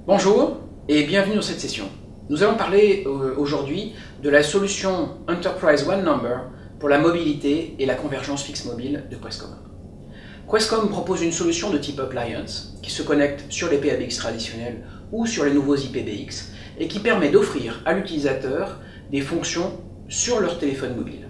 Bonjour et bienvenue dans cette session. Nous allons parler aujourd'hui de la solution Enterprise One Number pour la mobilité et la convergence fixe mobile de Questcom. Questcom propose une solution de type Appliance qui se connecte sur les PABX traditionnels ou sur les nouveaux IPBX et qui permet d'offrir à l'utilisateur des fonctions sur leur téléphone mobile.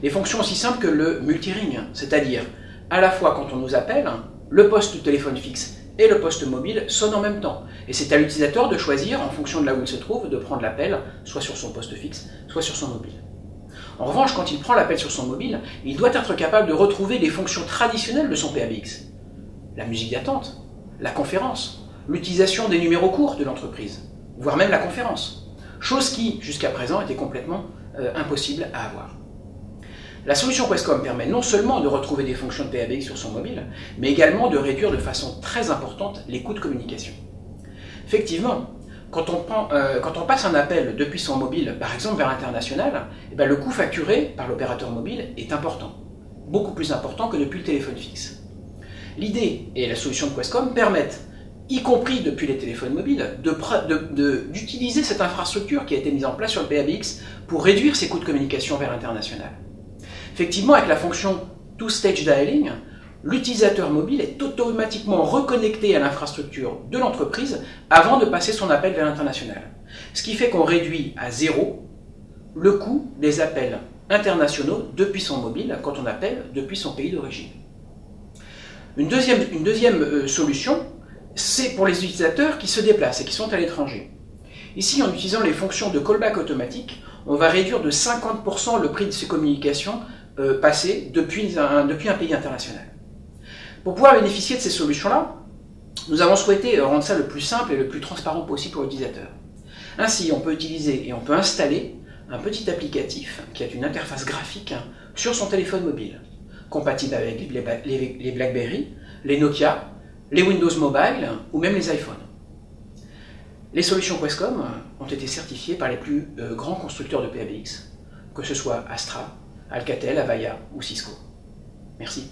Des fonctions aussi simples que le multiring, c'est-à-dire à la fois quand on nous appelle, le poste de téléphone fixe et le poste mobile sonnent en même temps. Et c'est à l'utilisateur de choisir, en fonction de là où il se trouve, de prendre l'appel, soit sur son poste fixe, soit sur son mobile. En revanche, quand il prend l'appel sur son mobile, il doit être capable de retrouver les fonctions traditionnelles de son PABX. La musique d'attente, la conférence, l'utilisation des numéros courts de l'entreprise, voire même la conférence. Chose qui, jusqu'à présent, était complètement impossible à avoir. La solution Questcom permet non seulement de retrouver des fonctions de PABX sur son mobile, mais également de réduire de façon très importante les coûts de communication. Effectivement, quand on passe un appel depuis son mobile, par exemple vers l'international, le coût facturé par l'opérateur mobile est important, beaucoup plus important que depuis le téléphone fixe. L'idée et la solution de Questcom permettent, y compris depuis les téléphones mobiles, d'utiliser cette infrastructure qui a été mise en place sur le PABX pour réduire ces coûts de communication vers l'international. Effectivement, avec la fonction Two-Stage Dialing, l'utilisateur mobile est automatiquement reconnecté à l'infrastructure de l'entreprise avant de passer son appel vers l'international. Ce qui fait qu'on réduit à zéro le coût des appels internationaux depuis son mobile quand on appelle depuis son pays d'origine. Une deuxième solution, c'est pour les utilisateurs qui se déplacent et qui sont à l'étranger. Ici, en utilisant les fonctions de callback automatique, on va réduire de 50% le prix de ces communications passées depuis un pays international. Pour pouvoir bénéficier de ces solutions-là, nous avons souhaité rendre ça le plus simple et le plus transparent possible pour l'utilisateur. Ainsi, on peut utiliser et on peut installer un petit applicatif qui a une interface graphique sur son téléphone mobile, compatible avec les BlackBerry, les Nokia, les Windows Mobile ou même les iPhones. Les solutions Questcom ont été certifiées par les plus grands constructeurs de PABX, que ce soit Astra, Alcatel, Avaya ou Cisco. Merci.